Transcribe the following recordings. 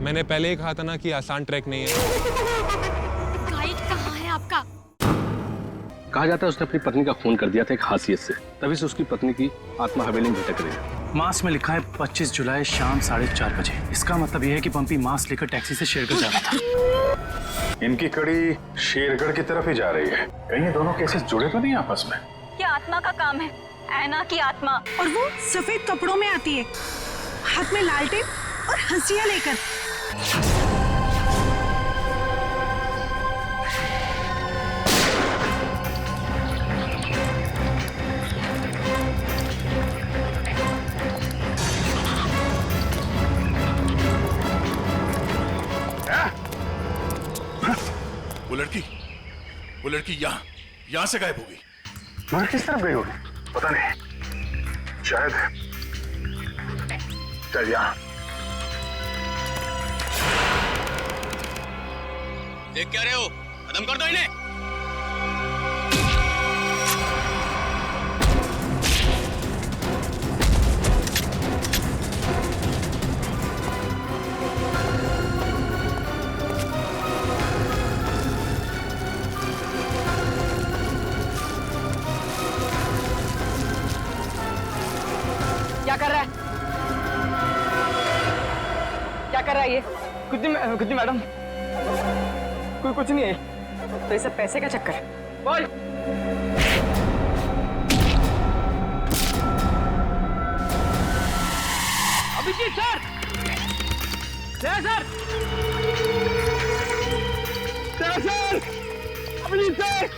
मैंने पहले ही कहा था ना कि आसान ट्रैक नहीं है। गाइड कहाँ है आपका? कहा जाता है उसने अपनी पत्नी का खून कर दिया था एक हासियत से, तभी से उसकी पत्नी की आत्मा हवेली में भटक रही है। मास में लिखा है 25 जुलाई शाम 4:30 बजे। इसका मतलब यह है कि पंपी मास लेकर टैक्सी से शेरगढ़ जा रहा था। इनकी कड़ी शेरगढ़ की तरफ ही जा रही है। कहीं ये दोनों केसेस जुड़े तो नहीं आपस में? ये आत्मा का काम है, ऐना की आत्मा। और वो सफेद कपड़ों में आती है, हाथ में लालटेन और हंसिया लेकर। वो लड़की यहाँ से गायब हो गई। मगर किस तरफ गई होगी पता नहीं। शायद यहाँ। देख क्या रहे हो? खत्म कर दो इन्हें। क्या कर रहा है? क्या कर रहा है ये? कुछ नहीं मैडम, कोई कुछ नहीं है। तो ये सब पैसे का चक्कर है। बोल। Abhijit sir, sir, Abhijit sir,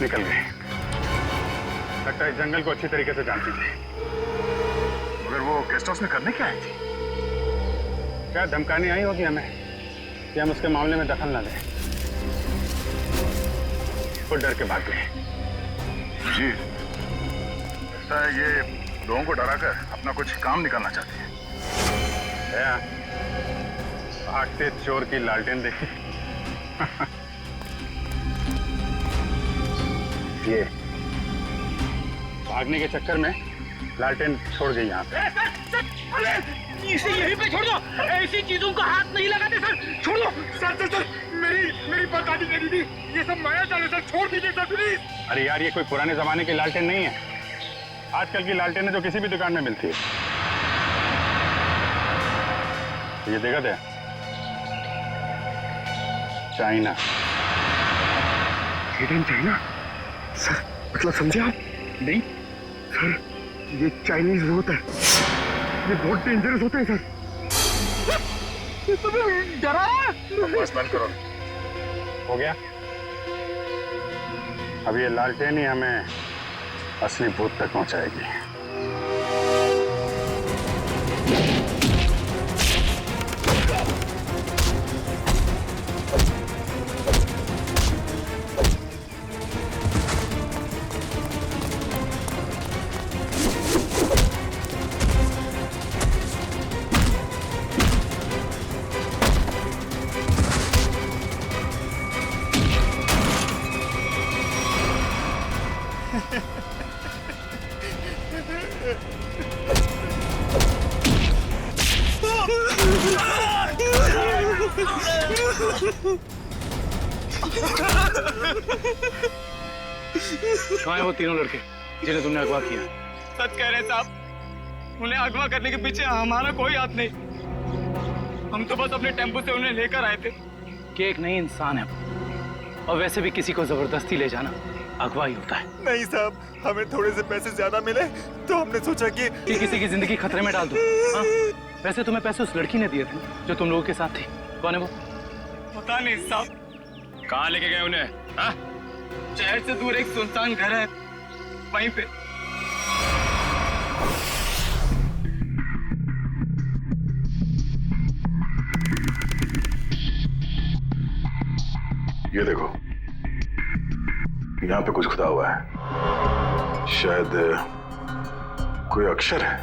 निकल गए। लगता है जंगल को अच्छी तरीके से जानती थी। मगर वो गेस्ट हाउस में करने क्या आई थी? क्या धमकाने आई होगी हमें कि हम उसके मामले में दखल न लें। वो डर के भाग गए। जी, लगता है ये लोगों को डराकर अपना कुछ काम निकालना चाहती है। भागते चोर की लालटेन देखी। ये भागने के चक्कर में लालटेन छोड़ गई यहाँ पे। इसे यहीं पे छोड़ दो। ऐसी चीजों को हाथ नहीं लगाते सर, छोड़ दो। सर, मेरी बर्बादी करी थी। ये सब माया जाल है सर, छोड़ दीजिए सर प्लीज। अरे यार, ये कोई पुराने जमाने की लालटेन नहीं है। आजकल की लालटेन जो किसी भी दुकान में मिलती है। ये देखा था चाइना। चाइना सर, मतलब समझे आप? नहीं सर, ये चाइनीज होता है, ये बहुत डेंजरस होते हैं सर। डरा बस बंद करो। हो गया? अब ये लालटेन ही हमें असली भूत तक पहुंचाएगी। कहाँ हैं वो तीनों लड़के जिन्हें तुमने अगवा किया? सच कह रहे हैं साहब, उन्हें अगवा करने के पीछे हमारा कोई हाथ नहीं। हम तो बस अपने टेम्पो से उन्हें लेकर आए थे। कि एक नई इंसान है और वैसे भी किसी को जबरदस्ती ले जाना अगवा ही होता है। नहीं साहब, हमें थोड़े से पैसे ज्यादा मिले तो हमने सोचा कि किसी की जिंदगी खतरे में डाल दो। हाँ? वैसे तुम्हें पैसे उस लड़की ने दिए थे जो तुम लोगों के साथ थी। कौन है वो? पता नहीं साहब। कहाँ लेके गए उन्हें? हाँ? शहर से दूर एक सुनसान घर है, वहीं पे। ये देखो, यहाँ पे कुछ खुदा हुआ है। शायद कोई अक्षर है।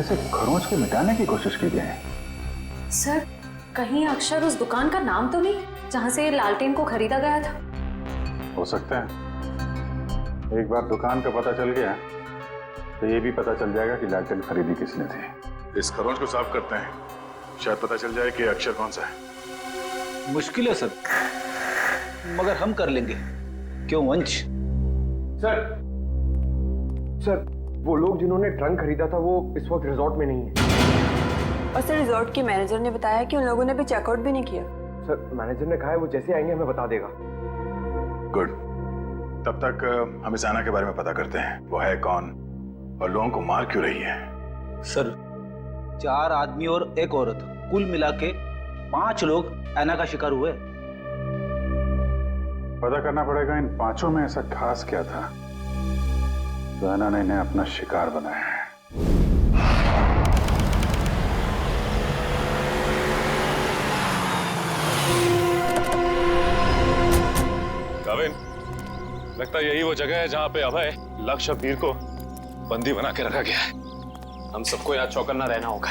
इसे खरोंच के मिटाने की कोशिश की गई है। सर, कहीं अक्षर उस दुकान का नाम तो नहीं जहां से लालटेन को खरीदा गया था? हो सकता है। एक बार दुकान का पता चल गया तो ये भी पता चल जाएगा कि लालटेन खरीदी किसने थी। इस खरोंच को साफ करते हैं, शायद पता चल जाए कि अक्षर कौन सा है। मुश्किल है सर, मगर हम कर लेंगे। क्यों वंश? सर वो लोग जिन्होंने ट्रंक खरीदा था वो इस वक्त रिजॉर्ट में नहीं है। और सर रिजॉर्ट के मैनेजर ने बताया कि उन लोगों ने भी चेकआउट भी नहीं किया। सर मैनेजर ने कहा है वो जैसे आएंगे हमें बता देगा। गुड, तब तक हम इस आना के बारे में पता करते हैं, वो है कौन और लोगों को मार क्यों रही है। सर 4 आदमी और 1 औरत, कुल मिला के 5 लोग ऐना का शिकार हुए। पता करना पड़ेगा इन 5 में ऐसा खास क्या था तो ऐना ने इन्हें अपना शिकार बनाया है। काविन, लगता है यही वो जगह है जहां पे अभय लक्ष्य वीर को बंदी बना के रखा गया है। हम सबको यहाँ चौकन्ना रहना होगा।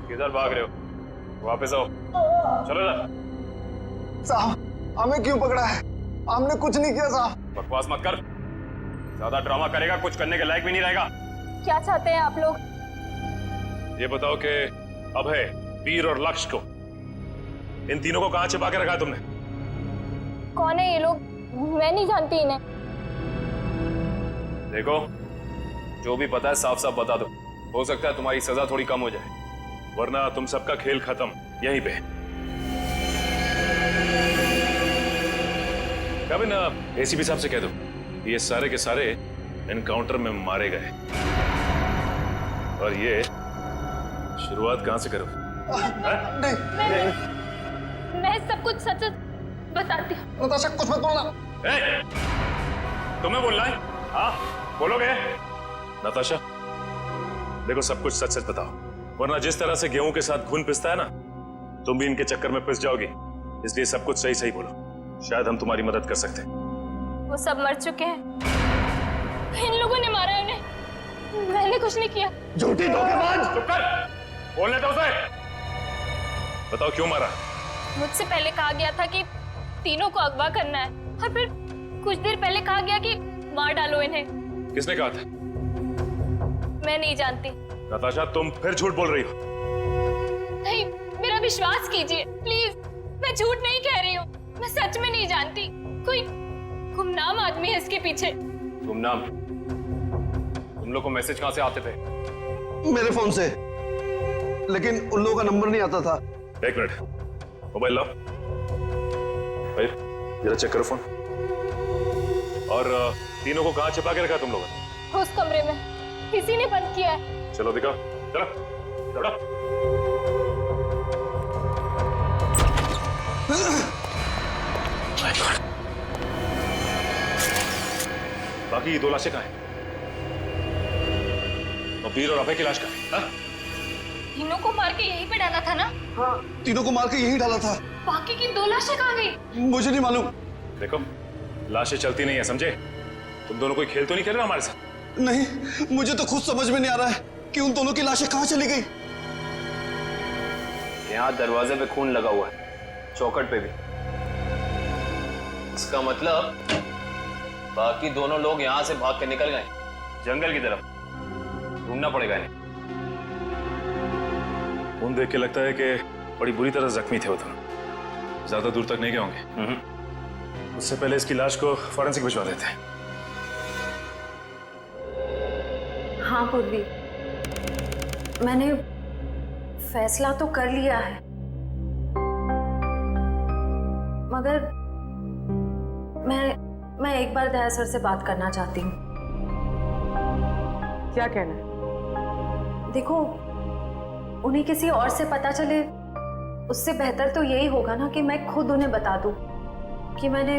किधर भाग रहे हो? वापस आओ, चलो ना। साहब हमें क्यों पकड़ा है? हमने कुछ नहीं किया साहब। बकवास मत कर, ज्यादा ड्रामा करेगा कुछ करने के लायक भी नहीं रहेगा। क्या चाहते हैं आप लोग? ये बताओ कि अभय, वीर और लक्ष्य को, इन तीनों को कहां छिपा के रखा तुमने? कौन है ये लोग? मैं नहीं जानती इन्हें। देखो, जो भी पता है साफ साफ बता दो, हो सकता है तुम्हारी सजा थोड़ी कम हो जाए, वरना तुम सबका खेल खत्म यहीं पे। कभी ना एसीपी साहब से कह दो ये सारे के सारे एनकाउंटर में मारे गए, और ये शुरुआत कहां से करो? मैं सब कुछ सच बताती हूँ। नताशा कुछ मत बोलना। तुम्हें बोलना है? हाँ बोलोगे? नताशा देखो, सब कुछ सच सच बताओ, वरना जिस तरह से गेहूं के साथ घुन पिसता है ना, तुम भी इनके चक्कर में पिस जाओगी। इसलिए सब कुछ सही सही बोलो, शायद हम तुम्हारी मदद कर सकते हैं। वो सब मर चुके हैं, इन लोगों ने मारा है उन्हें, मैंने कुछ नहीं किया। झूठी धोखेबाज! चुप कर, बोलने दो उसे। बताओ क्यों मारा? मुझसे पहले कहा गया था कि तीनों को अगवा करना है, और फिर कुछ देर पहले कहा गया कि मार डालो इन्हें। किसने कहा था? मैं नहीं जानती। नताशा तुम फिर झूठ बोल रही हो। नहीं, मेरा विश्वास कीजिए प्लीज, मैं झूठ नहीं कह रही हूँ, मैं सच में नहीं जानती। कोई गुमनाम आदमी है इसके पीछे। गुमनाम? तुम लोग को मैसेज कहां से आते थे? मेरे फोन से, लेकिन उन लोगों का नंबर नहीं आता था। 1 मिनट, मोबाइल लाओ भाई, जरा चेक करो फोन। और तीनों को कहां छिपा के रखा तुम लोगों ने? उस कमरे में, किसी ने बंद किया है। चलो दिखाओ, चलो दौड़ो। बाकी 2 लाशें कहां हैं? और वीर और अभय की लाश कहां है? तीनों को मार के यहीं पे डाला था ना? हाँ, तीनों को मार के यहीं डाला था। बाकी की 2 लाशें कहाँ गई? मुझे नहीं मालूम। देखो, लाशें चलती नहीं है, समझे? तुम दोनों कोई खेल तो नहीं खेल रहे हमारे साथ? नहीं, मुझे तो खुद समझ में नहीं आ रहा है कि उन दोनों की लाशें कहाँ चली गई। यहाँ दरवाजे पे खून लगा हुआ है, चौखट पे भी। इसका मतलब बाकी दोनों लोग यहाँ से भाग के निकल गए जंगल की तरफ। ढूंढना पड़ेगा इन्हें। खून देख के लगता है कि बड़ी बुरी तरह जख्मी थे वो दोनों। ज्यादा दूर तक नहीं गए होंगे। उससे पहले इसकी लाश को फॉरेंसिक भिजवा देते हैं। हाँ पूर्वी, मैंने फैसला तो कर लिया है, मगर मैं एक बार दया सर से बात करना चाहती हूँ। क्या कहना है? देखो, उन्हें किसी और से पता चले उससे बेहतर तो यही होगा ना कि मैं खुद उन्हें बता दूं कि मैंने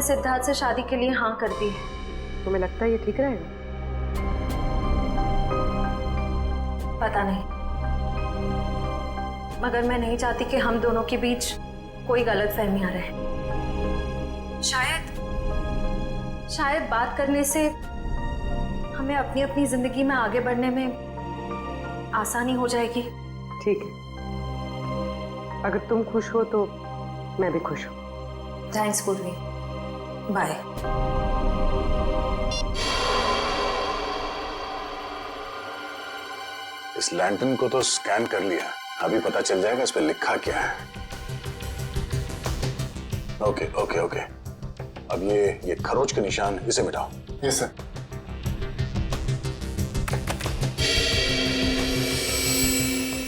सिद्धार्थ से शादी के लिए हाँ कर दी है। तुम्हें लगता है ये ठीक रहेगा? पता नहीं, मगर मैं नहीं चाहती कि हम दोनों के बीच कोई गलतफहमियां रहे। शायद बात करने से हमें अपनी अपनी जिंदगी में आगे बढ़ने में आसानी हो जाएगी। ठीक है, अगर तुम खुश हो तो मैं भी खुश हूँ। थैंक्स पूर्वी, बाय। इस लैंटर्न को तो स्कैन कर लिया, अभी पता चल जाएगा इस पे लिखा क्या है। ओके ओके ओके, अब ये खरोच के निशान इसे मिटाओ। Yes sir.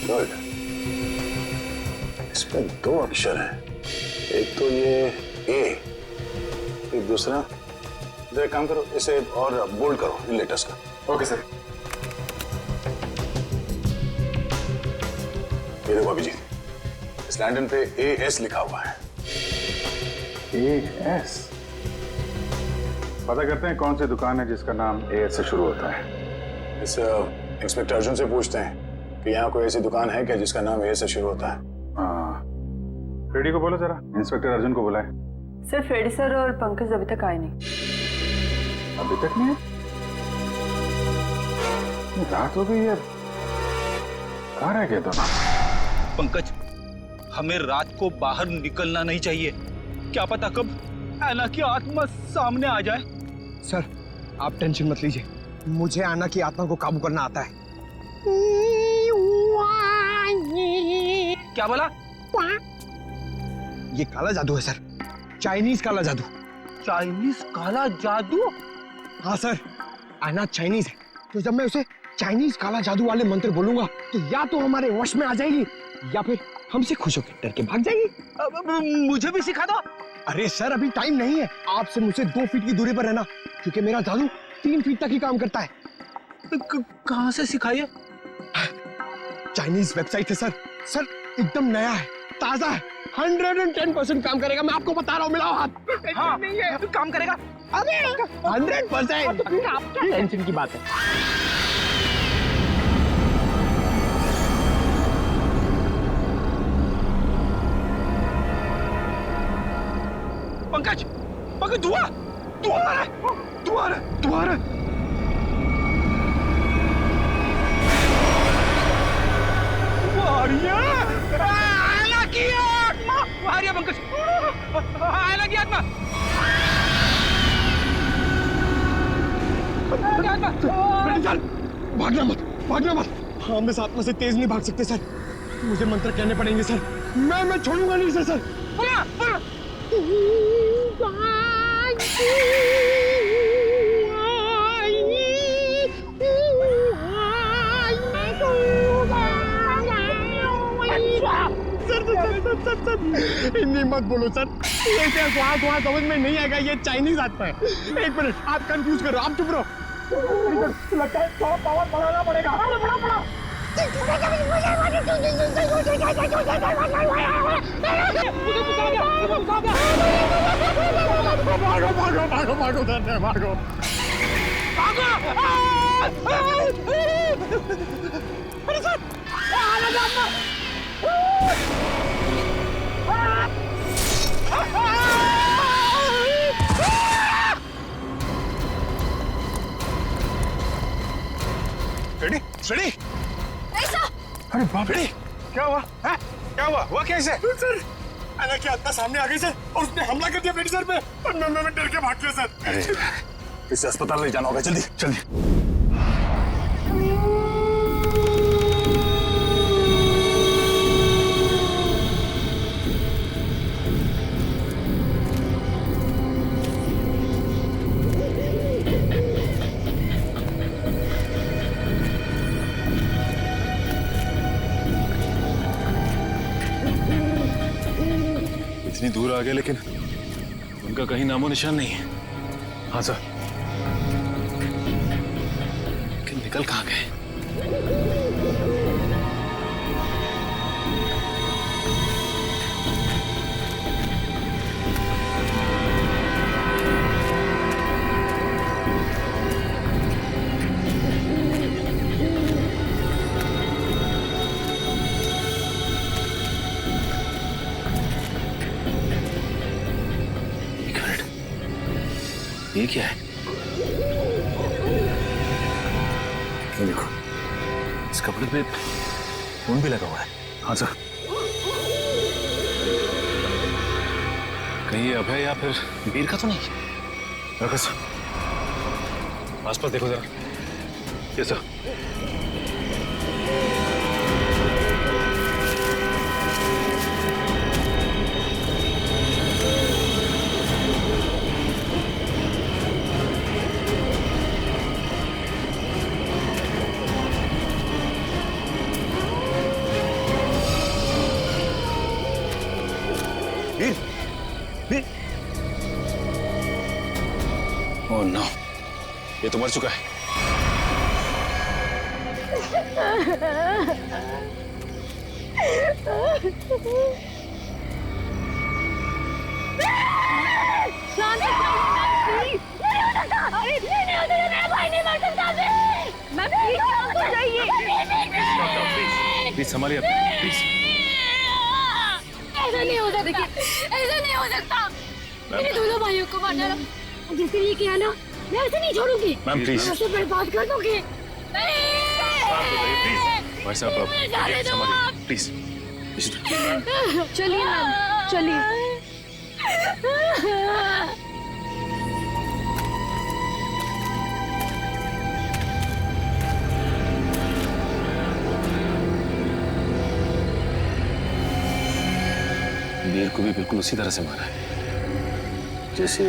गुड। इसमें दो अक्षर हैं, एक तो ये ए, एक दूसरा। तो एक काम करो, इसे और बोल्ड करो इन लेटर्स का। Okay sir. ये देखो अभिजीत, इस लैंटर्न पे AS लिखा हुआ है। AS? पता करते हैं कौन सी दुकान है जिसका नाम AS से शुरू होता है। इस इंस्पेक्टर अर्जुन से पूछते हैं कि यहाँ कोई ऐसी दुकान है क्या जिसका नाम AS से शुरू होता है। हाँ, फ्रेडी को बोलो जरा, इंस्पेक्टर अर्जुन को बुलाए। सर, फ्रेडी सर और पंकज अभी तक आए नहीं। अभी तक नहीं? रात हो गई है, कहाँ रह गए दोनों? पंकज, हमें रात को बाहर निकलना नहीं चाहिए। क्या पता कब ऐना की आत्मा सामने आ जाए। सर, आप टेंशन मत लीजिए, मुझे आना की आत्मा को काबू करना आता है। क्या बोला? ये काला जादू है सर, चाइनीज काला जादू। चाइनीज काला जादू? हाँ सर, आना चाइनीज है, तो जब मैं उसे चाइनीज काला जादू वाले मंत्र बोलूंगा तो या तो हमारे वश में आ जाएगी या फिर हमसे खुश होकर डर के भाग जाएगी। मुझे भी सिखा दो। अरे सर, अभी टाइम नहीं है, आपसे मुझसे 2 फीट की दूरी पर रहना, क्योंकि मेरा जादू 3 फीट तक ही काम करता है। कहाँ से सिखाइए? चाइनीज वेबसाइट है सर। सर, एकदम नया है, ताजा है, 110% काम करेगा। मैं आपको बता रहा हूँ, मिलाओ हाथ। हाँ, नहीं है, काम करेगा। अरे 100%। टेंशन की बात है। पंकज, धुआं आ रहा है। आयला की आत्मा आ रही है पंकज, आयला की आत्मा। भागना मत। हम इस आत्मा से तेज नहीं भाग सकते सर, मुझे मंत्र कहने पड़ेंगे सर। मैं छोड़ूंगा नहीं सर। बोला। हिंदी मत बोलो सर, ये वहाँ समझ में नहीं आएगा, ये चाइनीज आत्मा है। 1 मिनट, आप कंफ्यूज करो, आप चुप रहो। लगता है थोड़ा पावर बढ़ाना पड़ेगा। भागो। अरे सर, फ्रेडी? ऐसा? अरे बाप रे, क्या हुआ? क्या हुआ कैसे? सर, आना की आत्मा सामने आ गई सर। और उसने हमला कर दिया फ्रेडी सर पे और मैं डर के भाग गया सर। अरे इसे अस्पताल ले जाना होगा, जल्दी जल्दी। इतनी दूर आ गए लेकिन उनका कहीं नामो निशान नहीं है। हाँ सर, लेकिन निकल कहाँ गए? ये क्या है? ये देखो, इस कपड़े पे खून भी लगा हुआ है। हाँ सर, कहीं ये अभय या फिर वीर का तो नहीं? रखो सर, आसपास देखो जरा। ये सर, ओह नो, ये तो मर चुका है। प्लीज संभालिए अपने, प्लीज। ऐसा नहीं हो सकता, ऐसा नहीं हो सकता। मेरे दोनों भाइयों को मार डाला। जिसने ये किया ना, मैं ऐसे नहीं छोड़ूंगी। मैम प्लीज, उसे बर्बाद कर दूंगी। प्लीज भाई साहब, संभालिए प्लीज। चलिए मैम, चलिए। वीर को भी बिल्कुल उसी तरह से मारा है जैसे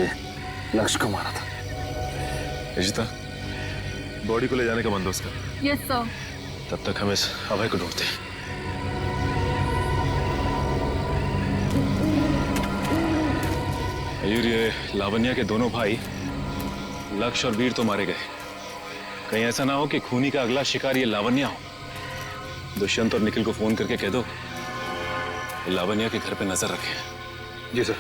लक्ष्य को मारा था। रिश्ता, बॉडी को ले जाने का बंदोबस्त कर। Yes sir. तब तक हम इस अभय को ढूंढते हैं। मयूर, ये लावण्या के दोनों भाई लक्ष्य और वीर तो मारे गए। कहीं ऐसा ना हो कि खूनी का अगला शिकार ये लावण्या हो। दुष्यंत और निखिल को फोन करके कह दो लावण्या के घर पे नजर रखें। जी सर।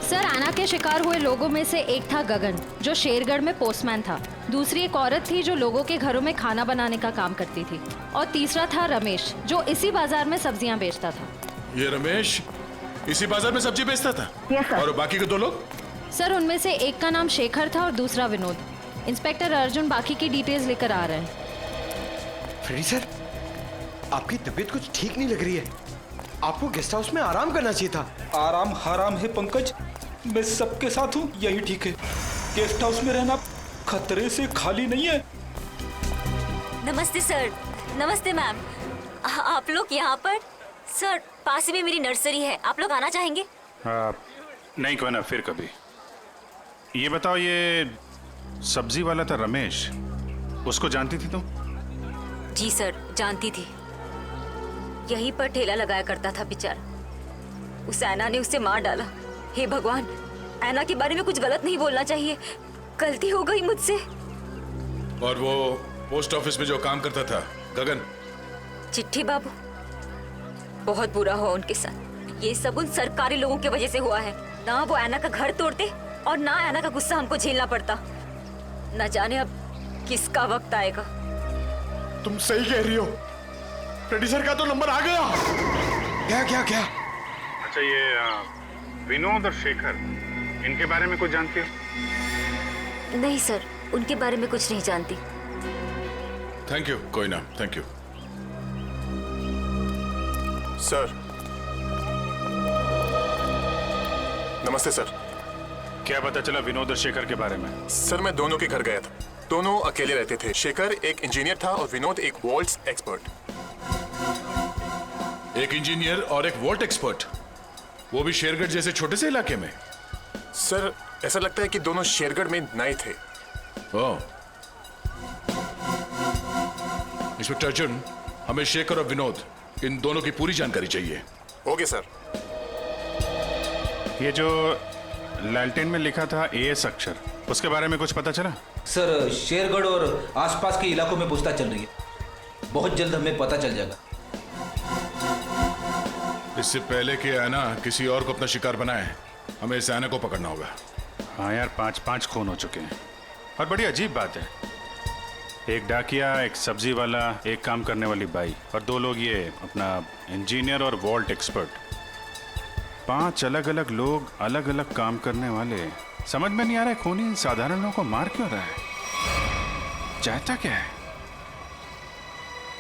सर, आना के शिकार हुए लोगों में से एक था गगन, जो शेरगढ़ में पोस्टमैन था। दूसरी एक औरत थी जो लोगों के घरों में खाना बनाने का काम करती थी। और तीसरा था रमेश, जो इसी बाजार में सब्जियां बेचता था। ये रमेश इसी बाजार में सब्जी बेचता था? Yes sir. और बाकी के दो लोग? सर, उनमें से एक का नाम शेखर था और दूसरा विनोद। इंस्पेक्टर अर्जुन बाकी की डिटेल्स लेकर आ रहे हैं। फ्रेडी सर, आपकी तबीयत कुछ ठीक नहीं लग रही है। आपको गेस्ट हाउस में आराम करना चाहिए था। आराम हराम है पंकज, मैं सबके साथ हूँ, यही ठीक है। गेस्ट हाउस में रहना खतरे से खाली नहीं है। नमस्ते सर। नमस्ते मैम। आप लोग यहाँ पर? सर, पास ही में मेरी नर्सरी है, आप लोग आना चाहेंगे? नहीं, कोई ना, फिर कभी। ये बताओ, ये सब्जी वाला था रमेश, उसको जानती थी तुम? जी सर, जानती थी। यहीं पर ठेला लगाया करता था बेचारा। उस ऐना ने उसे मार डाला। हे भगवान, ऐना के बारे में कुछ गलत नहीं बोलना चाहिए, गलती हो गई मुझसे। और वो पोस्ट ऑफिस में जो काम करता था गगन? चिट्ठी बाबू, बहुत बुरा हुआ उनके साथ। ये सब उन सरकारी लोगों की वजह से हुआ है। ना वो ऐना का घर तोड़ते और ना ऐना का गुस्सा हमको झेलना पड़ता। न जाने अब किसका वक्त आएगा। तुम सही कह रही हो, फ्रेडी सर का तो नंबर आ गया। क्या क्या क्या? अच्छा, ये विनोद और शेखर, इनके बारे में कुछ जानती हो? नहीं सर, उनके बारे में कुछ नहीं जानती। थैंक यू, कोई ना, थैंक यू। सर, नमस्ते सर। क्या पता चला विनोद और शेखर के बारे में? सर, मैं दोनों के घर गया था। दोनों अकेले रहते थे। शेखर एक इंजीनियर था और विनोद एक वॉल्ट्स एक्सपर्ट। एक इंजीनियर और एक वॉल्ट एक्सपर्ट, वो भी शेरगढ़ जैसे छोटे से इलाके में? सर, ऐसा लगता है कि दोनों शेरगढ़ में नए थे। ओह। इंस्पेक्टर अर्जुन, हमें शेखर और विनोद इन दोनों की पूरी जानकारी चाहिए। Okay sir. ये जो लालटेन में लिखा था एएस अक्षर, उसके बारे में कुछ पता चला? सर, शेरगढ़ और आसपास के इलाकों में पूछताछ चल रही है। बहुत जल्द हमें पता चल जाएगा। इससे पहले कि आना किसी और को अपना शिकार बनाए, हमें इस आना को पकड़ना होगा। हाँ यार, 5 खून हो चुके हैं। और बड़ी अजीब बात है, एक डाकिया, एक सब्जी वाला, एक काम करने वाली बाई और 2 लोग ये अपना इंजीनियर और वॉल्ट एक्सपर्ट। 5 अलग अलग लोग, अलग अलग काम करने वाले। समझ में नहीं आ रहा है खूनी साधारण लोगों को मार क्यों रहा है? चाहता क्या है?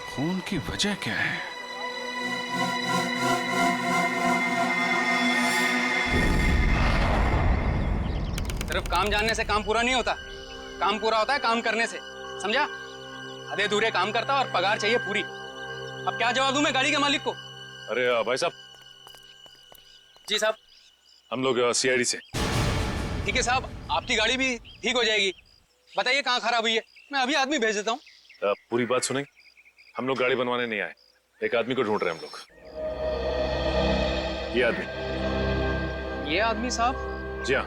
खून की वजह क्या है? सिर्फ काम जानने से काम पूरा नहीं होता। काम पूरा होता है काम करने से, समझा? आधे अधूरे काम करता और पगार चाहिए पूरी। अब क्या जवाब दूं मैं गाड़ी के मालिक को? अरे भाई साहब। जी साहब। हम लोग सीआईडी से। ठीक है साहब, आपकी गाड़ी भी ठीक हो जाएगी। बताइए कहाँ खराब हुई है, मैं अभी आदमी भेज देता हूँ। पूरी बात सुनेंगे? हम लोग गाड़ी बनवाने नहीं आए, एक आदमी को ढूंढ रहे हैं हम लोग। ये आदमी। ये आदमी साहब? जी हाँ,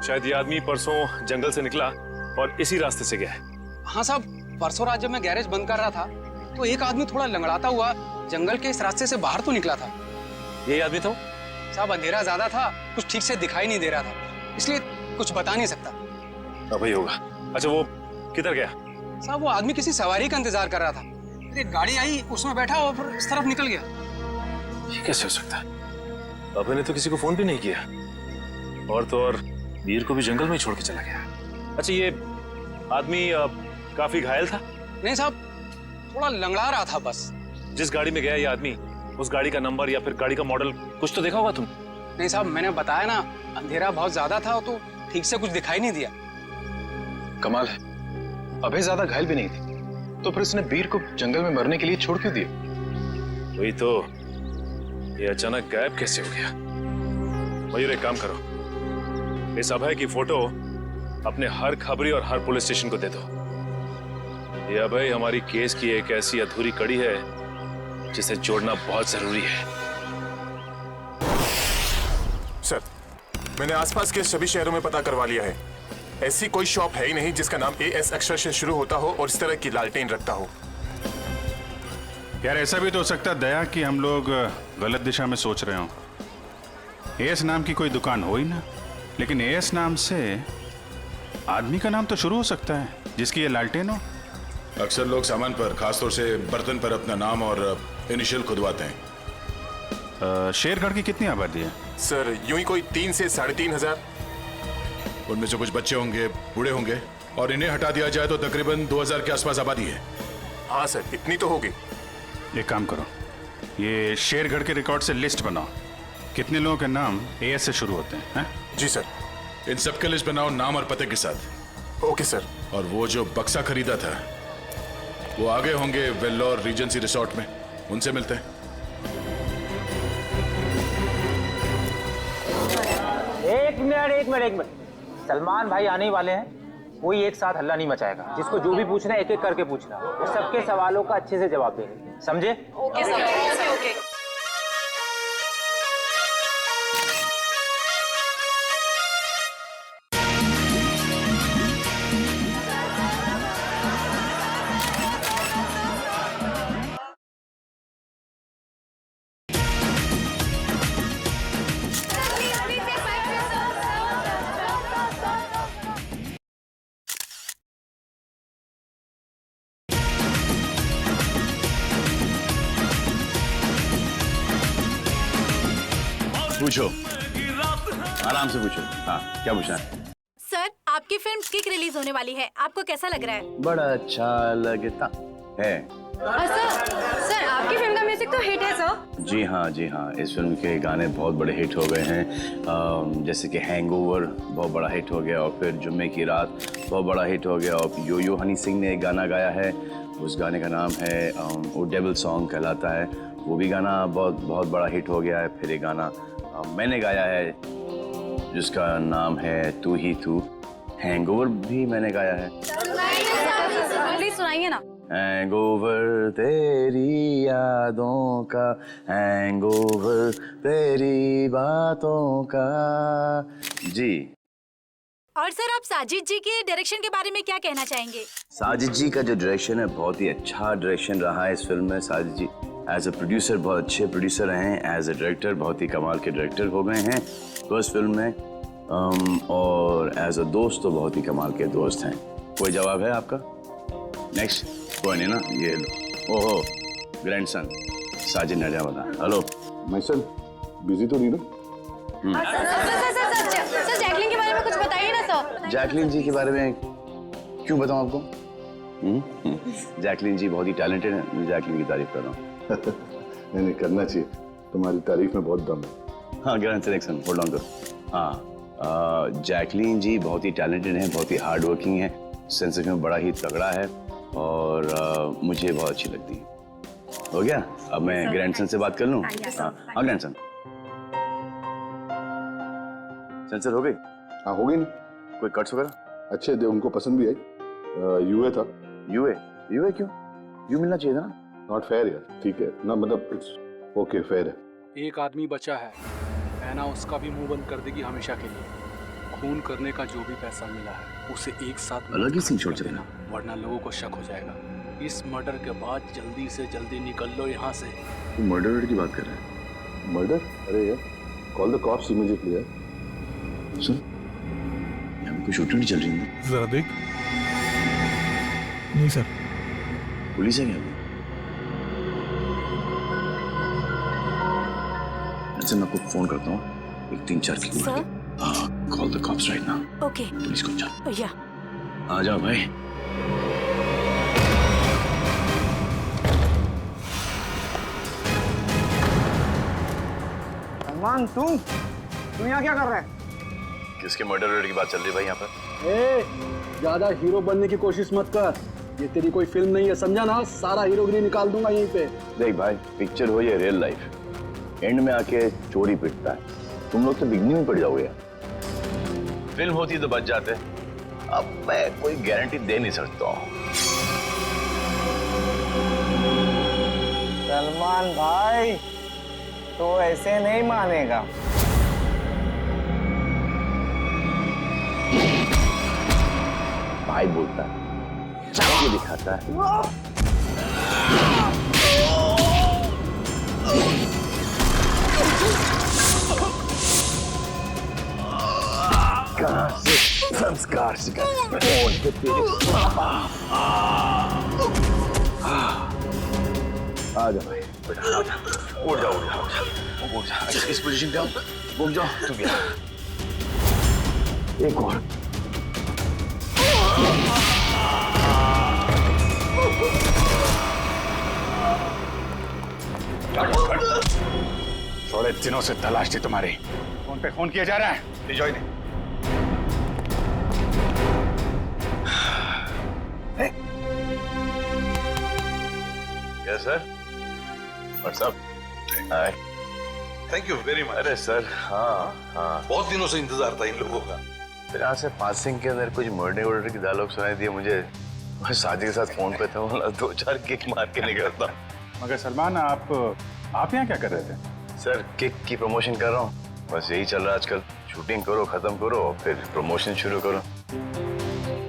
शायद ये आदमी परसों जंगल से निकला और इसी रास्ते से गया है। हाँ साहब, परसों रात जब मैं गैरेज बंद कर रहा था तो एक आदमी थोड़ा लंगड़ाता हुआ जंगल के इस रास्ते से बाहर तो निकला था। यही आदमी था? साहब, अंधेरा ज्यादा था, कुछ ठीक से दिखाई नहीं दे रहा था, इसलिए कुछ बता नहीं सकता। अब ही होगा। अच्छा, वो किधर गया? साहब, वो आदमी किसी सवारी का इंतजार कर रहा था। फिर एक गाड़ी आई, उसमें बैठा और फिर इस तरफ निकल गया। ये कैसे हो सकता है? अभय ने तो किसी को फोन भी नहीं किया, और तो और वीर को भी जंगल में छोड़ के चला गया। अच्छा, ये आदमी काफी घायल था? नहीं साहब, थोड़ा लंगड़ा रहा था बस। जिस गाड़ी में गया ये आदमी, उस गाड़ी का नंबर या फिर गाड़ी का मॉडल कुछ तो देखा होगा तुम? नहीं साहब, मैंने बताया ना, अंधेरा बहुत ज्यादा था तो ठीक से कुछ दिखाई नहीं दिया। कमाल है, अभय ज्यादा घायल भी नहीं थी, तो फिर उसने वीर को जंगल में मरने के लिए छोड़ क्यों दिया? वही तो, ये अचानक गायब कैसे हो गया? मयूर, एक काम करो, इस अभय की फोटो अपने हर खबरी और हर पुलिस स्टेशन को दे दो। ये अभय हमारी केस की एक ऐसी अधूरी कड़ी है जिसे जोड़ना बहुत जरूरी है। सर, मैंने आसपास के सभी शहरों में पता करवा लिया है। ऐसी कोई शॉप है ही नहीं जिसका नाम एएस अक्षर से शुरू होता हो और इस तरह की लालटेन रखता हो। यार, ऐसा भी तो हो सकता है दया कि हम लोग गलत दिशा में सोच रहे हो। एएस नाम की कोई दुकान हो ही ना, लेकिन एएस नाम से आदमी का नाम तो शुरू हो सकता है जिसकी ये लालटेन हो। अक्सर लोग सामान पर, खासतौर से बर्तन पर अपना नाम और इनिशियल खुदवाते हैं। शेरगढ़ की कितनी आबादी है? सर, यूं ही कोई 3 से 3,500। उनमें से कुछ बच्चे होंगे, बूढ़े होंगे, और इन्हें हटा दिया जाए तो तकरीबन 2000 के आसपास आबादी है। हाँ सर, इतनी तो होगी। एक काम करो, ये शेरगढ़ के रिकॉर्ड से लिस्ट बनाओ, कितने लोगों के नाम एएस से शुरू होते हैं? जी सर। इन सबके लिस्ट बनाओ, नाम और पते के साथ। Okay sir. और वो जो बक्सा खरीदा था, वो आगे होंगे वेल्लोर रीजेंसी रिसोर्ट में, उनसे मिलते हैं। एक मिनट, सलमान भाई आने वाले हैं। कोई एक साथ हल्ला नहीं मचाएगा। जिसको जो भी पूछना है एक एक करके पूछना, वो सबके सवालों का अच्छे से जवाब देंगे, समझे? Okay sir, okay. पूछो, आराम से पूछो। हाँ, क्या पूछना है? सर, आपकी फिल्म किक रिलीज होने वाली है, आपको कैसा लग रहा है? बड़ा अच्छा लगता है। सर आपकी फिल्म का म्यूजिक तो हिट है सर। जी हाँ, इस फिल्म के गाने बहुत बड़े हिट हो गए हैं। जैसे कि हैंगओवर बहुत बड़ा हिट हो गया, और फिर जुम्मे की रात बहुत बड़ा हिट हो गया, और यो यो हनी सिंह ने एक गाना गाया है, उस गाने का नाम है वो डेविल सॉन्ग कहलाता है, वो भी गाना बहुत बड़ा हिट हो गया है। फिर एक गाना मैंने गाया है जिसका नाम है तू ही तू, हैंगओवर भी मैंने गाया है। प्लीज सुनाइए ना। हैंगओवर तेरी यादों का, हैंगओवर तेरी बातों का। जी। और सर आप साजिद जी के डायरेक्शन के बारे में क्या कहना चाहेंगे? साजिद जी का जो डायरेक्शन है बहुत ही अच्छा डायरेक्शन रहा है इस फिल्म में। साजिद जी एज अ प्रोड्यूसर बहुत अच्छे प्रोड्यूसर हैं, एज अ डायरेक्टर बहुत ही कमाल के डायरेक्टर हो गए हैं फर्स्ट फिल्म में, और एज अ दोस्त तो बहुत ही कमाल के दोस्त हैं। कोई जवाब है आपका? नेक्स्ट कोई नहीं ना, ये लो। ओहो ग्रैंडसन साजिद नडियावाला। हेलो मैं सर बिजी तो नहीं ना? सर जैकलिन के बारे में कुछ बताइए ना सर। जैकलिन जी के बारे में क्यों बताऊं आपको? जैकलिन जी बहुत ही टैलेंटेड है, मैं जैकलिन की तारीफ कर रहा हूँ। नहीं करना चाहिए, तुम्हारी तारीफ में बहुत दम है। हाँ ग्रैंडसन एक्शन होल्ड ऑन करो। हाँ जैकलिन जी बहुत ही टैलेंटेड हैं, बहुत ही हार्ड वर्किंग है, सेंस ऑफ ह्यूमर बड़ा ही तगड़ा है, और मुझे बहुत अच्छी लगती है। हो गया? अब मैं ग्रैंडसन से बात कर लूँ? हाँ ग्रैंडसन सेंसर हो गई? हाँ हो गई ना। कोई कट्स वगैरह? अच्छे थे, उनको पसंद भी आई। यूए था। यूए क्यों? यू मिलना चाहिए था ना। नॉट फेयर यार। ठीक है ना, मतलब इट्स ओके फेयर है। एक आदमी बचा है, ऐना उसका भी मुंह बंद कर देगी हमेशा के लिए। खून करने का जो भी पैसा मिला है उसे एक साथ अलग ही सीन छोड़ देना, वरना लोगों को शक हो जाएगा। इस मर्डर के बाद जल्दी से जल्दी निकल लो यहाँ से। तू मर्डर की बात कर रहा है? मर्डर? अरे यार कॉल द कॉप्स इमीडिएटली यार। सुन, यहाँ पे कोई शूटिंग नहीं चल रही है? जरा देख। नहीं सर। पुलिस है क्या? अच्छा मैं आपको फोन करता हूँ, एक 3-4 की call the cops right now. Okay. Police को जाओ। या आ जाओ भाई। सलमान तुम यहाँ क्या कर रहे हैं? किसके मर्डर की बात चल रही है भाई यहाँ पर? ज्यादा हीरो बनने की कोशिश मत कर, ये तेरी कोई फिल्म नहीं है, समझा ना? सारा हीरोगिरी निकाल दूंगा यहीं पे। देख भाई, पिक्चर हो या रियल लाइफ, एंड में आके चोरी पिटता है। तुम लोग तो बिगनी में पड़ जाओगे यार। फिल्म होती तो बच जाते, अब मैं कोई गारंटी दे नहीं सकता। सलमान भाई तो ऐसे नहीं मानेगा। भाई बोलता है, चाल के दिखाता है। कहाँ से संस्कार सिखा? आ जा भाई, बेटा आ जा। उड़ जा उड़ जा उड़ जा। इस पोजीशन पे आओ, घूम जाओ। तू भी एक और। थोड़े दिनों से तलाश थी तुम्हारी। फोन पे फोन किया जा रहा है। ले जाओ इन्हें। Yes sir. What's up? Hi. Thank you very much. अरे सर हाँ हाँ, बहुत दिनों से इंतजार था इन लोगों का। फिर यहाँ से पासिंग के अंदर कुछ मर्डर की डायलॉग सुनाई दिए मुझे। मैं साजिद के साथ फोन पे था, 2-4 किक मार के निकलता। मगर सलमान आप यहाँ क्या कर रहे थे? सर किक की प्रमोशन कर रहा हूँ, बस यही चल रहा है आजकल। शूटिंग करो, खत्म करो और फिर प्रमोशन शुरू करो।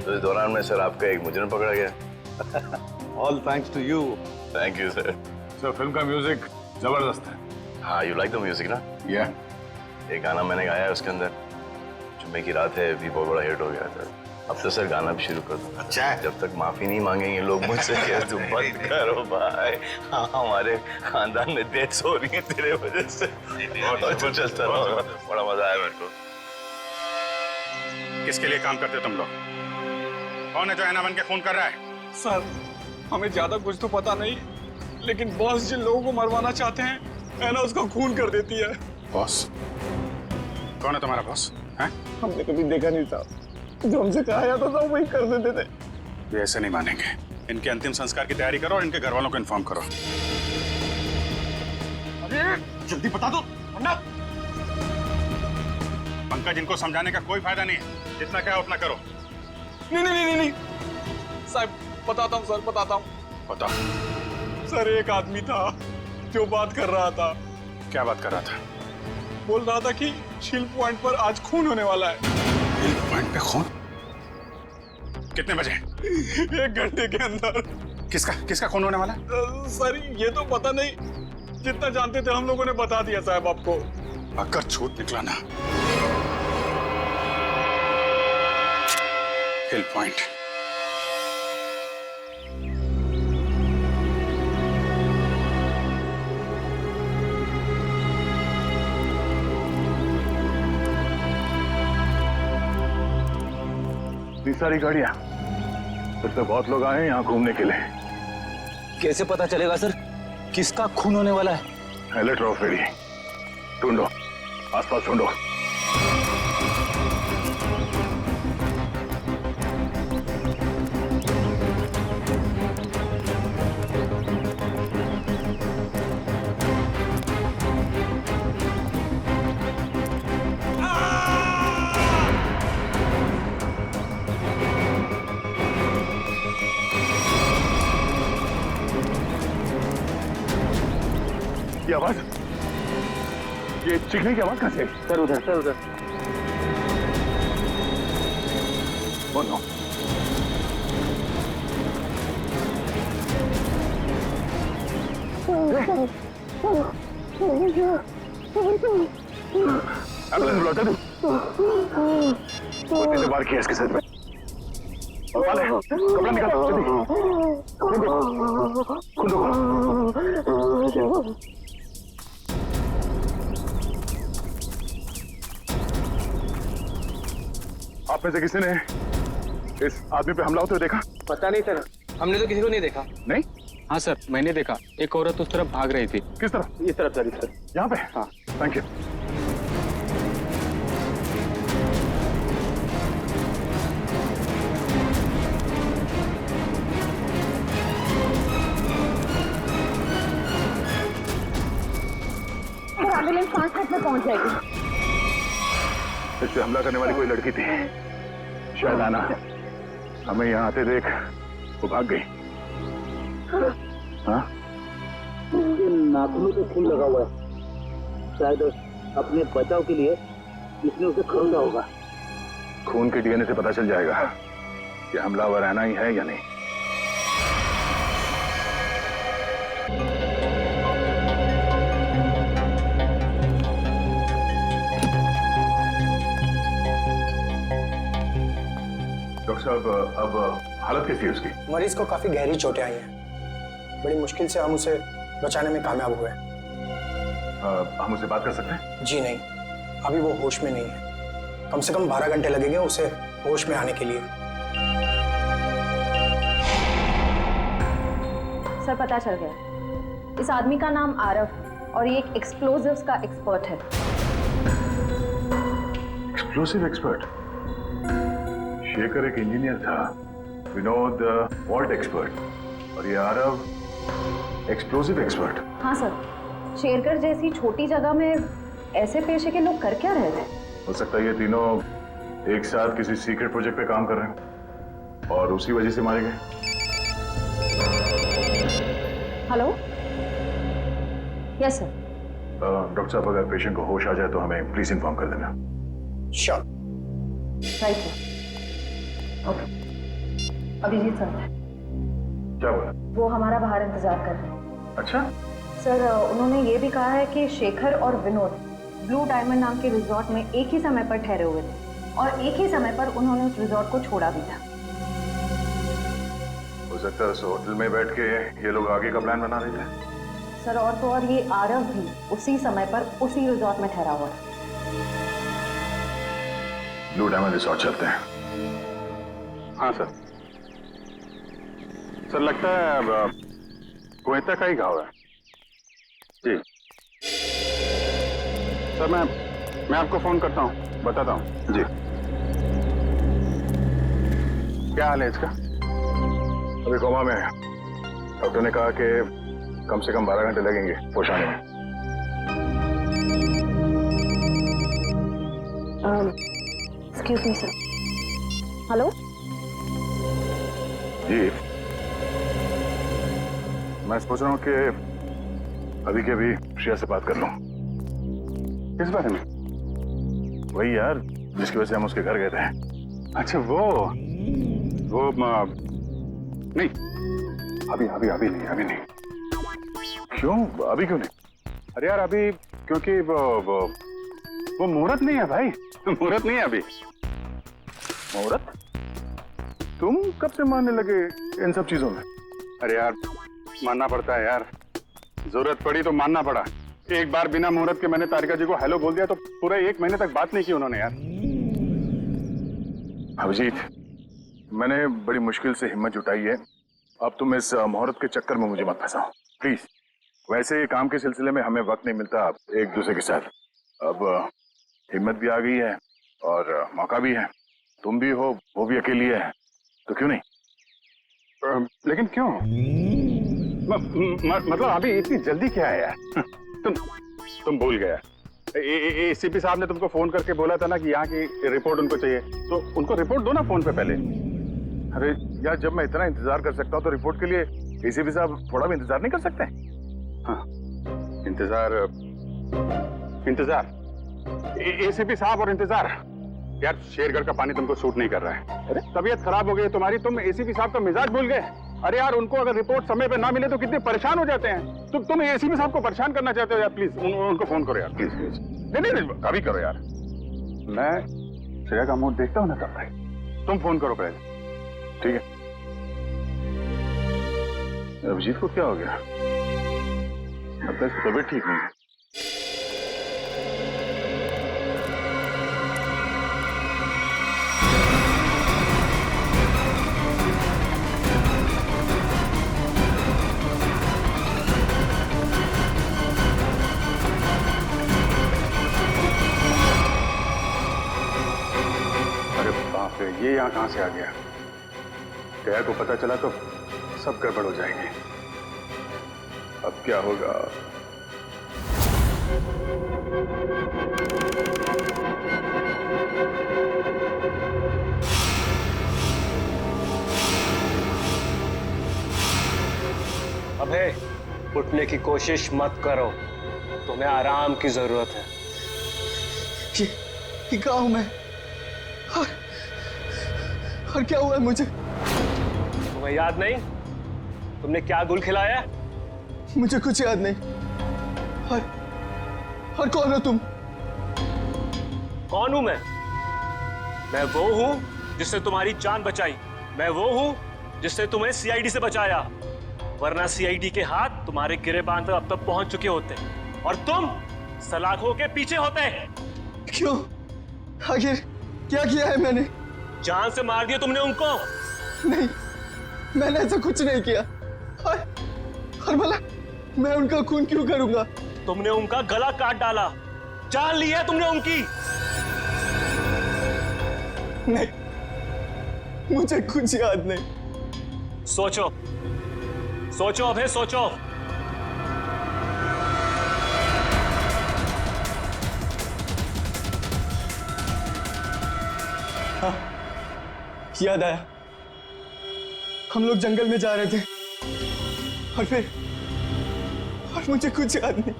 तो इस दौरान में सर आपका एक मुजरिम पकड़ा गया। All thanks to you. Thank you sir. Sir film का म्यूजिक जबरदस्त है। हाँ यू लाइक द म्यूजिक ना? या एक गाना मैंने गाया है उसके अंदर, जुम्मे की रात है, भी बहुत बड़ा हिट हो गया सर। अब तो सर गाना भी शुरू कर दो। अच्छा है। जब तक माफी नहीं मांगेंगे लोग मुझसे, क्या तुम मत करो भाई। हाँ हमारे खानदान में डेथ्स हो रही है तेरे वजह से। और तो चलता रहो, बड़ा मजा आया मेरे को। किसके लिए काम करते हो तुम लोग? कौन है जो ऐना बन के फोन कर रहा है? सर हमें ज्यादा कुछ तो पता नहीं, लेकिन बॉस जिन लोगों को मरवाना चाहते हैं ऐना उसका खून कर देती है। बॉस? कौन है तुम्हारा बॉस? हैं? हमने कभी देखा नहीं था, जो हमसे कहा जाता था वही कर देते थे। ये ऐसे नहीं मानेंगे। इनके अंतिम संस्कार की तैयारी करो और इनके घर वालों को इन्फॉर्म करो। अरे जल्दी बता दो वरना। पंकज, इनको समझाने का कोई फायदा नहीं है, जितना क्या उतना करो। नहीं साहब, बताता हूँ सर, बताता हूँ। बताओ। सर, एक आदमी था जो बात कर रहा था। क्या बात कर रहा था? बोल रहा था कि शिल पॉइंट पर आज खून होने वाला है। शिल पॉइंट पे खून? कितने बजे? 1 घंटे के अंदर। किसका खून होने वाला है? सर, ये तो पता नहीं, जितना जानते थे हम लोगों ने बता दिया साहब आपको। अगर झूठ निकला ना, हिल पॉइंट। इतनी सारी गाड़ियां, फिर तो बहुत लोग आए हैं यहाँ घूमने के लिए। कैसे पता चलेगा सर किसका खून होने वाला है? अलर्ट रहो फेरी, ढूंढो, आसपास ढूंढो। ये आवाज, ये चीखने की आवाज कहाँ से? सर उधर। Oh no. एम्बुलेंस बुलाता तू? कितने बार किया इसके सर में? वाले, कपड़ा निकालो, जल्दी। खुद आप में से किसी ने इस आदमी पे हमला होते हुए देखा? पता नहीं सर, हमने तो किसी को नहीं देखा। नहीं? हाँ सर, मैंने देखा, एक औरत उस तरफ भाग रही थी। किस तरफ? इस तरफ सर। यहाँ पे? हाँ। Thank you. एम्बुलेंस 5 मिनट में पहुंच जाएगी। इस पे हमला करने वाली कोई लड़की थी, शायद आना। हमें यहाँ आते देख वो भाग गई। हाँ? नाखूनों पे खून लगा हुआ है, शायद अपने बचाव के लिए इसने उसे खरीदा होगा। खून के डीएनए से पता चल जाएगा कि हमलावर आना ही है या नहीं। डॉक्टर साहब, अब हालत कैसी है उसकी? मरीज को काफी गहरी चोटें आई हैं। बड़ी मुश्किल से हम उसे बचाने में कामयाब हुए। हम उससे बात कर सकते हैं? जी नहीं, अभी वो होश में नहीं है। कम से कम 12 घंटे लगेंगे उसे होश में आने के लिए। सर, पता चल गया, इस आदमी का नाम आरव और ये एक एक्सप्लोजिव्स का एक्सपर्ट है। Explosive expert? शेखर एक इंजीनियर था, विनोद वॉल्ट एक्सपर्ट, और ये आरव एक्सप्लोसिव एक्सपर्ट। हाँ सर, शेरगढ़ जैसी छोटी जगह में ऐसे पेशे के लोग कर क्या रहे थे? हो सकता है ये तीनों एक साथ किसी सीक्रेट प्रोजेक्ट पे काम कर रहे हैं और उसी वजह से मारे गए। Hello, yes sir. डॉक्टर साहब, अगर पेशेंट को होश आ जाए तो हमें प्लीज इन्फॉर्म कर देना। Sure. Right sir. Okay. Abhijit sir. क्या बोला? वो हमारा बाहर इंतजार कर रहे हैं। अच्छा सर, उन्होंने ये भी कहा है कि शेखर और विनोद ब्लू डायमंड नाम के रिजॉर्ट में एक ही समय पर ठहरे हुए थे और एक ही समय पर उन्होंने उस रिजॉर्ट को छोड़ा भी था। हो सकता है उस होटल में बैठ के ये लोग आगे का प्लान बना रहे थे। सर, और तो और ये आरव भी उसी समय पर उसी रिजॉर्ट में ठहरा हुआ था। ब्लू डायमंड रिजॉर्ट चलते हैं। हाँ सर। सर लगता है क्वेता का ही घाव है। जी सर, मैं आपको फोन करता हूँ, बताता हूँ। जी क्या हाल है इसका? अभी कोमा में है। डॉक्टर ने कहा कि कम से कम 12 घंटे लगेंगे होश आने में। Excuse me sir. हेलो जी, मैं सोच रहा हूँ कि अभी के अभी श्रेया से बात कर लूँ। किस बारे में? वही यार जिसकी वजह से हम उसके घर गए थे। अच्छा वो नहीं, अभी नहीं। क्यों? अभी क्यों नहीं? अरे यार अभी क्योंकि वो मुहूर्त नहीं है भाई, मुहूर्त नहीं है अभी। मुहूर्त? तुम कब से मानने लगे इन सब चीजों में? अरे यार मानना पड़ता है यार, जरूरत पड़ी तो मानना पड़ा। एक बार बिना मुहूर्त के मैंने तारिका जी को हेलो बोल दिया तो पूरे 1 महीने तक बात नहीं की उन्होंने यार। अभिजीत, मैंने बड़ी मुश्किल से हिम्मत जुटाई है, अब तुम इस मुहूर्त के चक्कर में मुझे मत फंसाओ प्लीज। वैसे काम के सिलसिले में हमें वक्त नहीं मिलता एक दूसरे के साथ। अब हिम्मत भी आ गई है और मौका भी है, तुम भी हो, वो भी अकेली है, तो क्यों नहीं? लेकिन क्यों? मतलब अभी इतनी जल्दी क्या है यार? तुम भूल गया। एसीपी साहब ने तुमको फोन करके बोला था ना कि यहाँ की रिपोर्ट उनको चाहिए, तो उनको रिपोर्ट दो ना फोन पे पहले। अरे यार, जब मैं इतना इंतजार कर सकता हूँ तो रिपोर्ट के लिए एसीपी साहब थोड़ा भी इंतजार नहीं कर सकते? हाँ, इंतजार एसीपी साहब और इंतजार। यार शेरगढ़ का पानी तुमको सूट नहीं कर रहा है। अरे तबीयत खराब हो गई तुम्हारी, तुम एसीपी साहब का मिजाज भूल गए। अरे यार उनको अगर रिपोर्ट समय पे ना मिले तो कितने परेशान हो जाते हैं। तुम एसीपी साहब को परेशान करना चाहते हो यार? प्लीज उनको फोन करो यार, प्लीज। नहीं, अभी करो यार। मैं श्रेया का मूड देखता हूँ ना तब भाई। तुम फोन करो पहले, ठीक है? अभिजीत को क्या हो गया? अब तक तबीयत ठीक नहीं है। ये यहाँ कहां से आ गया? गया को पता चला तो सब गड़बड़ हो जाएगी। अब क्या होगा? अबे उठने की कोशिश मत करो, तुम्हें आराम की जरूरत है। ये कहाँ हूं मैं? और क्या हुआ मुझे? तुम्हें याद नहीं तुमने क्या गुल खिलाया? मुझे कुछ याद नहीं। और कौन हो तुम? कौन हूं मैं? मैं वो हूं जिसने तुम्हारी जान बचाई। मैं वो हूं जिसने तुम्हें सीआईडी से बचाया, वरना सीआईडी के हाथ तुम्हारे गिरेबान तक अब तक पहुंच चुके होते और तुम सलाखों के पीछे होते। क्यों? आखिर क्या किया है मैंने? जान से मार दिया तुमने उनको। नहीं, मैंने ऐसा कुछ नहीं किया। और भला मैं उनका खून क्यों करूंगा? तुमने उनका गला काट डाला, जान ली है तुमने उनकी। नहीं, मुझे कुछ याद नहीं। सोचो, सोचो अभय, सोचो। हाँ, याद आया। हम लोग जंगल में जा रहे थे और मुझे कुछ याद नहीं।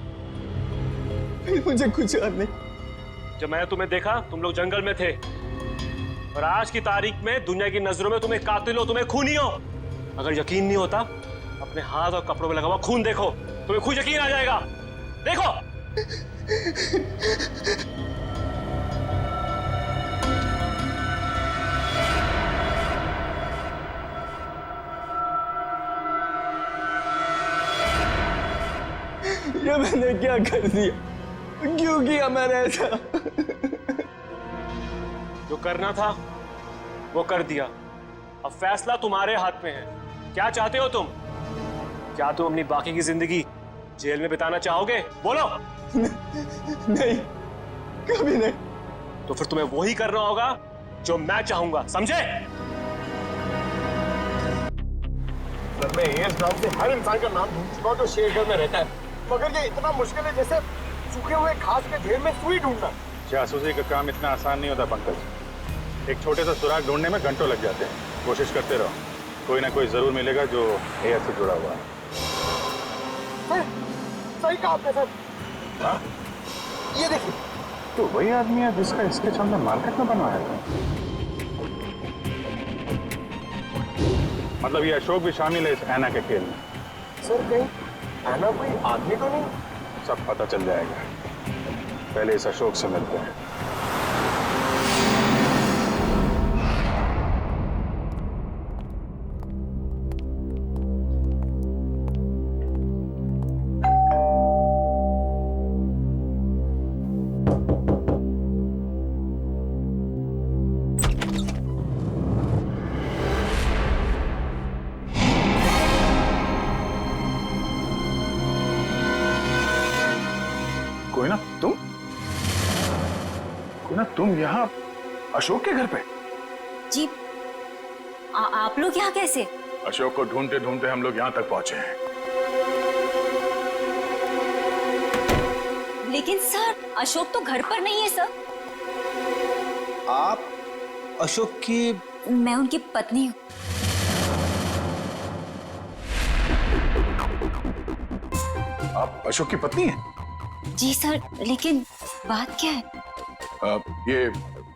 फिर मुझे कुछ याद नहीं। जब मैंने तुम्हें देखा तुम लोग जंगल में थे और आज की तारीख में दुनिया की नजरों में तुम्हें कातिल हो, तुम्हें खूनी हो। अगर यकीन नहीं होता अपने हाथ और कपड़ों में लगा हुआ खून देखो, तुम्हें खुद यकीन आ जाएगा। देखो। ये मैंने क्या कर दिया? क्यों किया मैंने ऐसा? जो करना था वो कर दिया, अब फैसला तुम्हारे हाथ में है। क्या चाहते हो तुम? क्या तुम अपनी बाकी की जिंदगी जेल में बिताना चाहोगे? बोलो। नहीं, कभी नहीं। तो फिर तुम्हें वही करना होगा जो मैं चाहूंगा, समझे? सर, मैं एएस नाम से हर इंसान का नाम ढूंढ चुका हूं जो शेरगढ़ में रहता है, मगर ये इतना मुश्किल है जैसे सूखे हुए घास के ढेर में सुई ढूंढना। जासूसी का काम इतना आसान नहीं होता पंकज। एक छोटे सा सुराग ढूंढने में घंटों लग जाते हैं। कोशिश करते रहो, कोई ना कोई जरूर मिलेगा जो एएस से जुड़ा हुआ है। सही कहा आपने सर। हाँ? ये देखिए, तो वही आदमी है जिसका स्केच हमने मार्केट में बनवाया था। मतलब ये अशोक भी शामिल है इस ऐना के खेल में। सर, कहीं ऐना कोई आदमी तो नहीं? सब पता चल जाएगा, पहले इस अशोक से मिलते हैं। तुम यहाँ अशोक के घर पे? जी, आप लोग यहाँ कैसे? अशोक को ढूंढते ढूंढते हम लोग यहाँ तक पहुंचे हैं। लेकिन सर, अशोक तो घर पर नहीं है सर। आप अशोक की? मैं उनकी पत्नी हूँ। आप अशोक की पत्नी हैं? जी सर, लेकिन बात क्या है? ये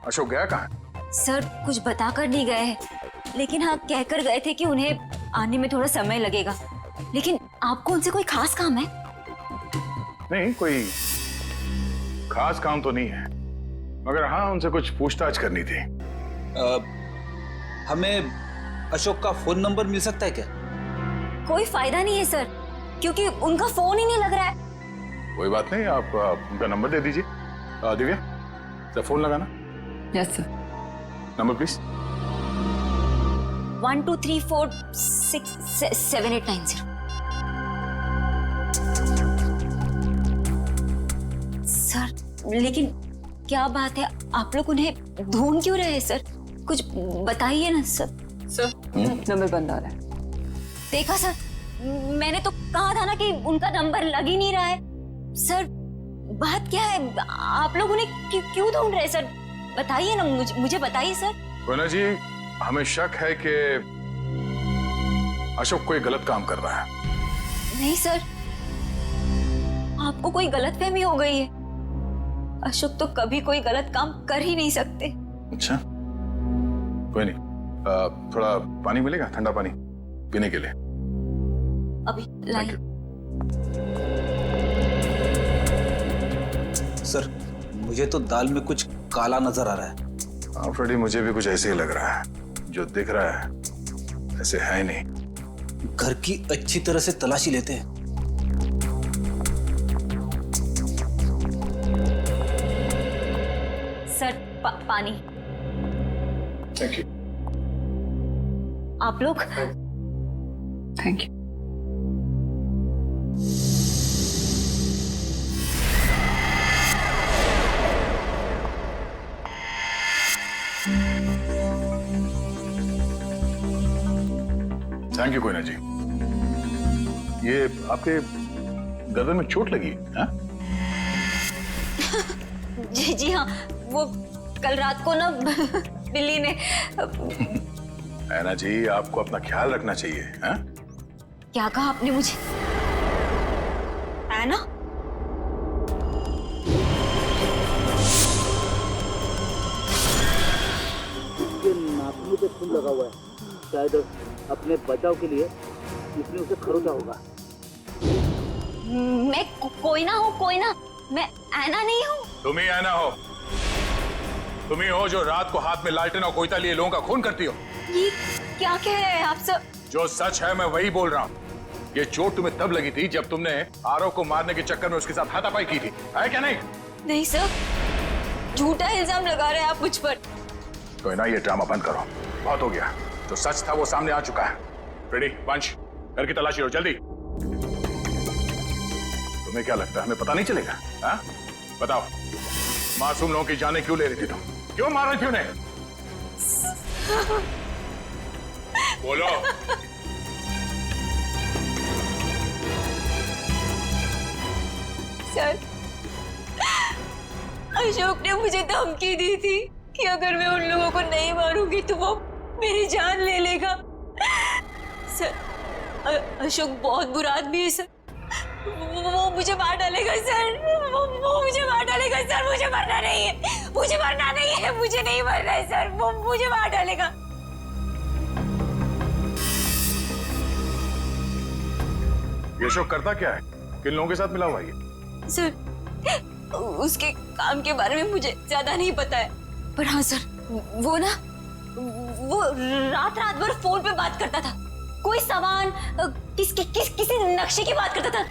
अशोक गया कहाँ? सर, कुछ बताकर नहीं गए हैं, लेकिन हाँ कहकर गए थे कि उन्हें आने में थोड़ा समय लगेगा। लेकिन आपको उनसे कोई खास काम है? नहीं, कोई खास काम तो नहीं है, मगर हाँ उनसे कुछ पूछताछ करनी थी। हमें अशोक का फोन नंबर मिल सकता है क्या? कोई फायदा नहीं है सर, क्योंकि उनका फोन ही नहीं लग रहा है। कोई बात नहीं, आप उनका नंबर दे दीजिए। दिव्या, तो फोन लगाना। Yes sir. Number please. 1234667890। Sir, लेकिन क्या बात है, आप लोग उन्हें ढूंढ क्यों रहे हैं सर? कुछ बताइए ना सर। सर, नंबर बंद आ रहा है। देखा सर, मैंने तो कहा था ना कि उनका नंबर लग ही नहीं रहा है। सर, बात क्या है? आप लोग उन्हें क्यों ढूंढ रहे हैं सर? बताइए ना, मुझे बताइए सर। कोना जी, हमें शक है कि अशोक कोई गलत काम कर रहा है। नहीं सर, आपको कोई गलतफहमी हो गई है। अशोक तो कभी कोई गलत काम कर ही नहीं सकते। अच्छा, कोई नहीं, थोड़ा पानी मिलेगा, ठंडा पानी पीने के लिए? अभी लाइए। सर, मुझे तो दाल में कुछ काला नजर आ रहा है। हाँ फ्रेडी, मुझे भी कुछ ऐसे ही लग रहा है। जो दिख रहा है ऐसे है नहीं। घर की अच्छी तरह से तलाशी लेते हैं। सर, पानी। Thank you. आप लोग? Thank you. Thank you Koyna ji. ये आपके गर्दन में चोट लगी है? जी हाँ, वो कल रात को ना बिल्ली ने। ऐना जी, आपको अपना ख्याल रखना चाहिए। है? क्या कहा आपने मुझे? ऐना? इसके नाखूनों पे खून लगा हुआ है, शायद अपने बचाव के लिए इसने उसे खरोचा होगा। मैं कोई ना हूँ, कोई ना। मैं ऐना नहीं हूँ। तुम ही ऐना हो। तुम ही हो जो रात को हाथ में लालटेन और कोयता लिए लोगों का खून करती हो। ये क्या कह रहे हैं आप सब? जो सच है मैं वही बोल रहा हूँ। ये चोट तुम्हें तब लगी थी जब तुमने आरव को मारने के चक्कर में उसके साथ हाथापाई की थी, है क्या नहीं? नहीं सर, झूठा इल्जाम लगा रहे हैं आप मुझ पर। तो ना, ये ड्रामा बंद करो, बहुत हो गया। जो सच था वो सामने आ चुका है। रेडी वंश, घर की तलाशी लो जल्दी। तुम्हें क्या लगता है हमें पता नहीं चलेगा? हाँ बताओ, मासूम लोगों की जानें क्यों ले रही थी तुम? क्यों मार रही थी उन्हें? बोलो। सर, अशोक ने मुझे धमकी दी थी कि अगर मैं उन लोगों को नहीं मारूंगी तो वो मेरी जान ले लेगा। सर, अशोक बहुत बुरा आदमी है सर। वो मुझे मार डालेगा सर। वो मुझे मार डालेगा सर। मुझे मरना नहीं है। मुझे मरना नहीं है। मुझे नहीं मरना है सर। वो मुझे मार डालेगा। ये अशोक करता क्या है? किन लोगों के साथ मिला हुआ है? सर, उसके काम के बारे में मुझे ज्यादा नहीं पता है, पर हाँ सर, वो रात भर फोन पे बात करता था। कोई सामान किसी नक्शे की बात करता था।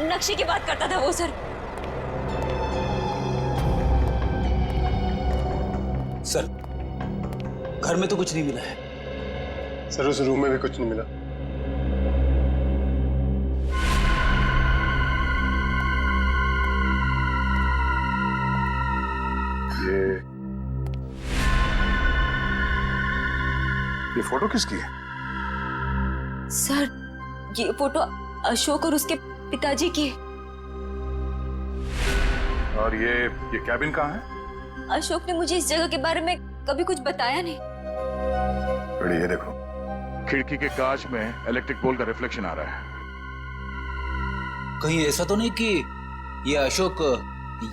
नक्शे की बात करता था वो सर। सर, घर में तो कुछ नहीं मिला है। सर, उस रूम में भी कुछ नहीं मिला। ये फोटो किसकी है? सर, ये फोटो अशोक और उसके पिताजी की है। और ये कैबिन कहाँ है? अशोक ने मुझे इस जगह के बारे में कभी कुछ बताया नहीं। बड़ी ये देखो, खिड़की के कांच में इलेक्ट्रिक पोल का रिफ्लेक्शन आ रहा है। कहीं ऐसा तो नहीं कि ये अशोक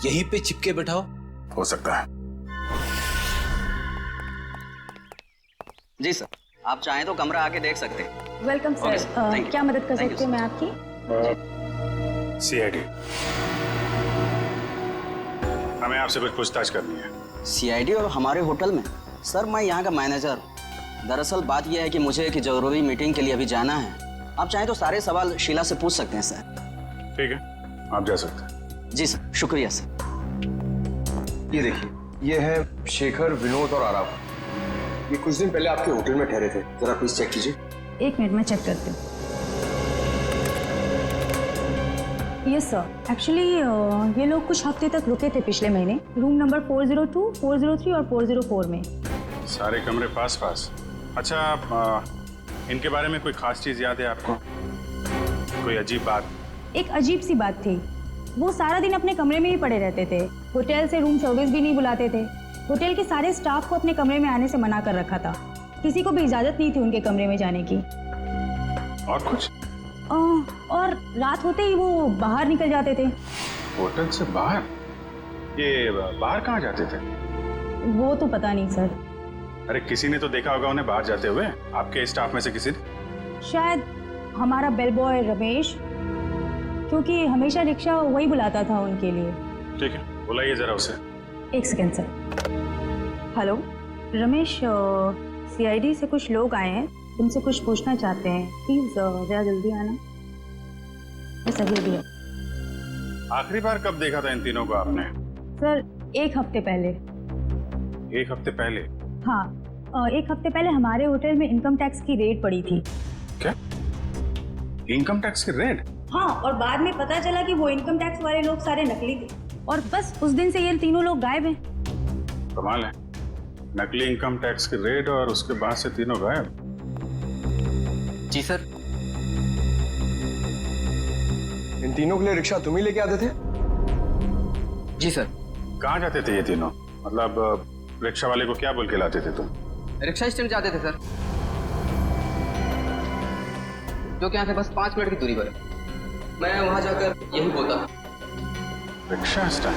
यहीं पे चिपके बैठा हो सकता है। जी सर, आप चाहें तो कमरा आके देख सकते हैं। Welcome sir. क्या मदद कर सकती हूँ मैं आपकी? सीआईडी, हमें आपसे कुछ पूछताछ करनी है। सीआईडी और हमारे होटल में? सर, मैं यहाँ का मैनेजर। दरअसल बात यह है कि मुझे एक जरूरी मीटिंग के लिए अभी जाना है। आप चाहें तो सारे सवाल शीला से पूछ सकते हैं सर। ठीक है, आप जा सकते हैं। जी सर, शुक्रिया सर। ये देखिए, ये है शेखर, विनोद और आराव। ये कुछ दिन पहले आपके होटल में ठहरे थे। जरा प्लीज चेक कीजिए। एक मिनट में चेक करती हूँ। यस सर, एक्चुअली ये लोग कुछ हफ्ते तक रुके थे पिछले महीने, रूम नंबर 402, 403 और 404 में। सारे कमरे पास पास। अच्छा, इनके बारे में कोई खास चीज याद है आपको? कोई अजीब बात? एक अजीब सी बात थी, वो सारा दिन अपने कमरे में ही पड़े रहते थे। होटल से रूम सर्विस भी नहीं बुलाते थे। होटल के सारे स्टाफ को अपने कमरे में आने से मना कर रखा था। किसी को भी इजाजत नहीं थी उनके कमरे में जाने की। और कुछ? और रात होते ही वो बाहर निकल जाते थे। होटल से बाहर? ये बाहर कहाँ जाते थे? वो तो पता नहीं सर। अरे किसी ने तो देखा होगा उन्हें बाहर जाते हुए, आपके स्टाफ में से किसी ने? शायद हमारा बेल बॉय रमेश, क्योंकि हमेशा रिक्शा वही बुलाता था उनके लिए। ठीक है, बुलाइए जरा उसे। एक second sir. Hello Ramesh, CID से कुछ लोग आए हैं, तुमसे कुछ पूछना चाहते हैं। प्लीज जरा जल्दी आना। बस अभी भी। आखिरी बार कब देखा था इन तीनों को आपने? सर, एक हफ्ते पहले। एक हफ्ते पहले? हाँ, एक हफ्ते पहले हमारे होटल में इनकम टैक्स की रेड पड़ी थी। क्या? इनकम टैक्स की रेड? हाँ, और बाद में पता चला कि वो इनकम टैक्स वाले लोग सारे नकली थे, और बस उस दिन से ये तीनों लोग गायब हैं। कमाल है, नकली इनकम टैक्स की रेड और उसके बाद से तीनों गायब। जी सर। इन तीनों के लिए रिक्शा तुम ही लेके आते थे? जी सर। कहाँ जाते थे ये तीनों? मतलब रिक्शा वाले को क्या बोल के लाते थे तुम? रिक्शा स्टैंड जाते थे सर, जो कि यहाँ से बस 5 मिनट की दूरी पर है। मैं वहां जाकर यही बोलता। Rickshaw stand?